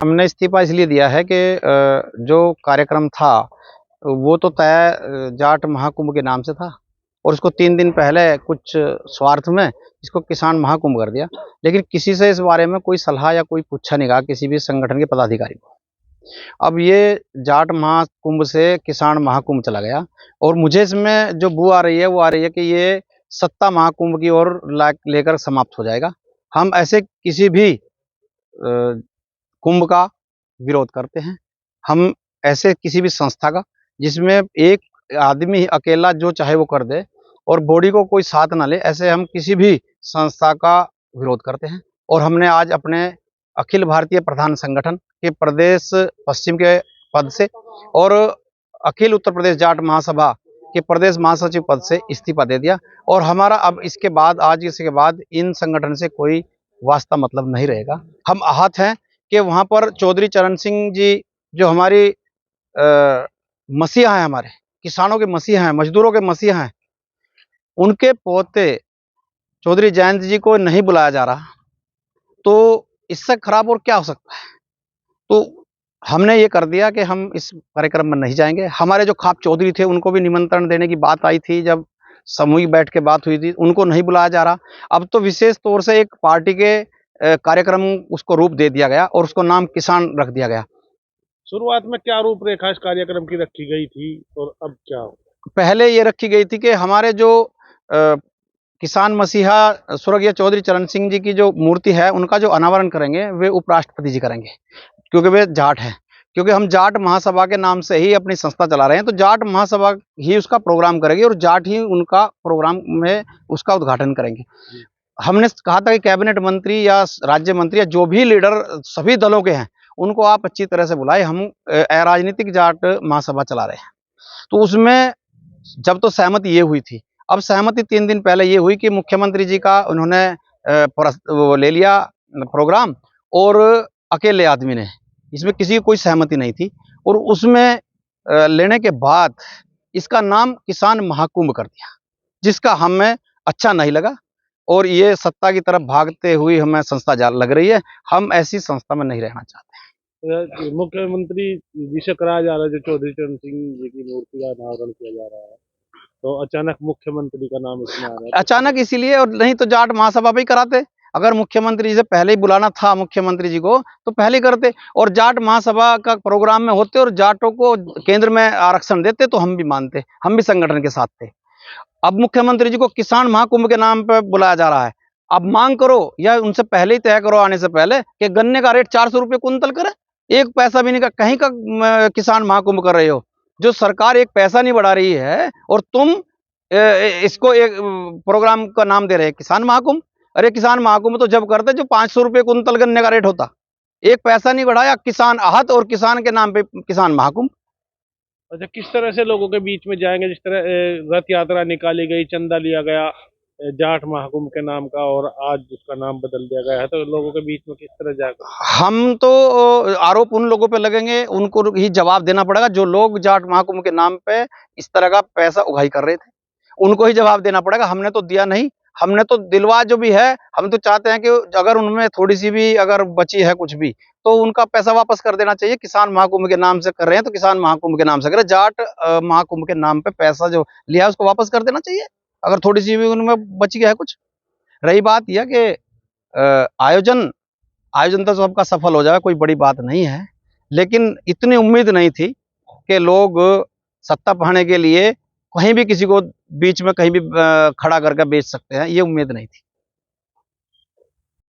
हमने इस्तीफा इसलिए दिया है कि जो कार्यक्रम था वो तो तय जाट महाकुंभ के नाम से था और उसको 3 दिन पहले कुछ स्वार्थ में इसको किसान महाकुंभ कर दिया, लेकिन किसी से इस बारे में कोई सलाह या कोई पूछा नहीं गया किसी भी संगठन के पदाधिकारी को। अब ये जाट महाकुंभ से किसान महाकुंभ चला गया और मुझे इसमें जो बू आ रही है वो आ रही है कि ये सत्ता महाकुंभ की ओर लेकर समाप्त हो जाएगा। हम ऐसे किसी भी कुंभ का विरोध करते हैं। हम ऐसे किसी भी संस्था का जिसमें एक आदमी ही अकेला जो चाहे वो कर दे और बॉडी को कोई साथ ना ले, ऐसे हम किसी भी संस्था का विरोध करते हैं। और हमने आज अपने अखिल भारतीय प्रधान संगठन के प्रदेश पश्चिम के पद से और अखिल उत्तर प्रदेश जाट महासभा के प्रदेश महासचिव पद से इस्तीफा दे दिया और हमारा अब इसके बाद इन संगठन से कोई वास्ता मतलब नहीं रहेगा। हम आहत हैं कि वहाँ पर चौधरी चरण सिंह जी जो हमारी मसीहा हैं, हमारे किसानों के मसीहा हैं, मजदूरों के मसीहा हैं, उनके पोते चौधरी जयंत जी को नहीं बुलाया जा रहा, तो इससे खराब और क्या हो सकता है। तो हमने ये कर दिया कि हम इस कार्यक्रम में नहीं जाएंगे। हमारे जो खाप चौधरी थे उनको भी निमंत्रण देने की बात आई थी, जब सामूहिक बैठ के बात हुई थी, उनको नहीं बुलाया जा रहा। अब तो विशेष तौर से एक पार्टी के कार्यक्रम उसको रूप दे दिया गया और उसको नाम किसान रख दिया गया। शुरुआत में क्या रूपरेखा इस कार्यक्रम की रखी गई थी और अब क्या हो? पहले ये रखी गई थी कि हमारे जो किसान मसीहा स्वर्गीय चौधरी चरण सिंह जी की जो मूर्ति है उनका जो अनावरण करेंगे वे उपराष्ट्रपति जी करेंगे, क्योंकि वे जाट हैं। क्योंकि हम जाट महासभा के नाम से ही अपनी संस्था चला रहे हैं, तो जाट महासभा ही उसका प्रोग्राम करेगी और जाट ही उनका प्रोग्राम में उसका उद्घाटन करेंगे। हमने कहा था कि कैबिनेट मंत्री या राज्य मंत्री या जो भी लीडर सभी दलों के हैं उनको आप अच्छी तरह से बुलाए, हम अराजनीतिक जाट महासभा चला रहे हैं। तो उसमें जब तो सहमति ये हुई थी, अब सहमति 3 दिन पहले ये हुई कि मुख्यमंत्री जी का उन्होंने वो ले लिया प्रोग्राम और अकेले आदमी ने, इसमें किसी की कोई सहमति नहीं थी और उसमें लेने के बाद इसका नाम किसान महाकुंभ कर दिया, जिसका हमें अच्छा नहीं लगा और ये सत्ता की तरफ भागते हुए हमें संस्था लग रही है। हम ऐसी संस्था में नहीं रहना चाहते। मुख्यमंत्री जी से कराया जा रहा है, जो चौधरी चरण सिंह जी की मूर्ति का अनावरण किया जा रहा है, तो अचानक मुख्यमंत्री का नाम इसमें आ रहा है। अचानक इसीलिए, और नहीं तो जाट महासभा पे ही कराते। अगर मुख्यमंत्री जी से पहले ही बुलाना था मुख्यमंत्री जी को तो पहले ही करते और जाट महासभा का प्रोग्राम में होते और जाटों को केंद्र में आरक्षण देते, तो हम भी मानते, हम भी संगठन के साथ थे। अब मुख्यमंत्री जी को किसान महाकुंभ के नाम पर बुलाया जा रहा है। अब मांग करो या उनसे पहले ही तय करो आने से पहले कि गन्ने का रेट 400 रुपये कुंतल करे, 1 पैसा भी नहीं का कहीं का किसान महाकुंभ कर रहे हो। जो सरकार 1 पैसा नहीं बढ़ा रही है और तुम इसको एक प्रोग्राम का नाम दे रहे हैं किसान महाकुंभ। अरे किसान महाकुंभ तो जब करते जो 500 रुपये कुंतल गन्ने का रेट होता, 1 पैसा नहीं बढ़ाया, किसान आहत और किसान के नाम पे किसान महाकुंभ। अच्छा, किस तरह से लोगों के बीच में जाएंगे? जिस तरह रथ यात्रा निकाली गई, चंदा लिया गया जाट महाकुंभ के नाम का और आज उसका नाम बदल दिया गया है, तो लोगों के बीच में किस तरह जाएगा? हम तो आरोप उन लोगों पे लगेंगे, उनको ही जवाब देना पड़ेगा जो लोग जाट महाकुंभ के नाम पे इस तरह का पैसा उगाही कर रहे थे, उनको ही जवाब देना पड़ेगा। हमने तो दिया नहीं, हमने तो दिलवा जो भी है, हम तो चाहते हैं कि अगर उनमें थोड़ी सी भी अगर बची है कुछ भी तो उनका पैसा वापस कर देना चाहिए। किसान महाकुंभ के नाम से कर रहे हैं तो किसान महाकुंभ के नाम से करें, जाट महाकुंभ के नाम पे पैसा जो लिया है उसको वापस कर देना चाहिए अगर थोड़ी सी भी उनमें बच गया है कुछ। रही बात यह कि आयोजन तो सबका सफल हो जाएगा, कोई बड़ी बात नहीं है, लेकिन इतनी उम्मीद नहीं थी कि लोग सत्ता पाने के लिए कहीं भी किसी को बीच में कहीं भी खड़ा करके बेच सकते हैं, ये उम्मीद नहीं थी।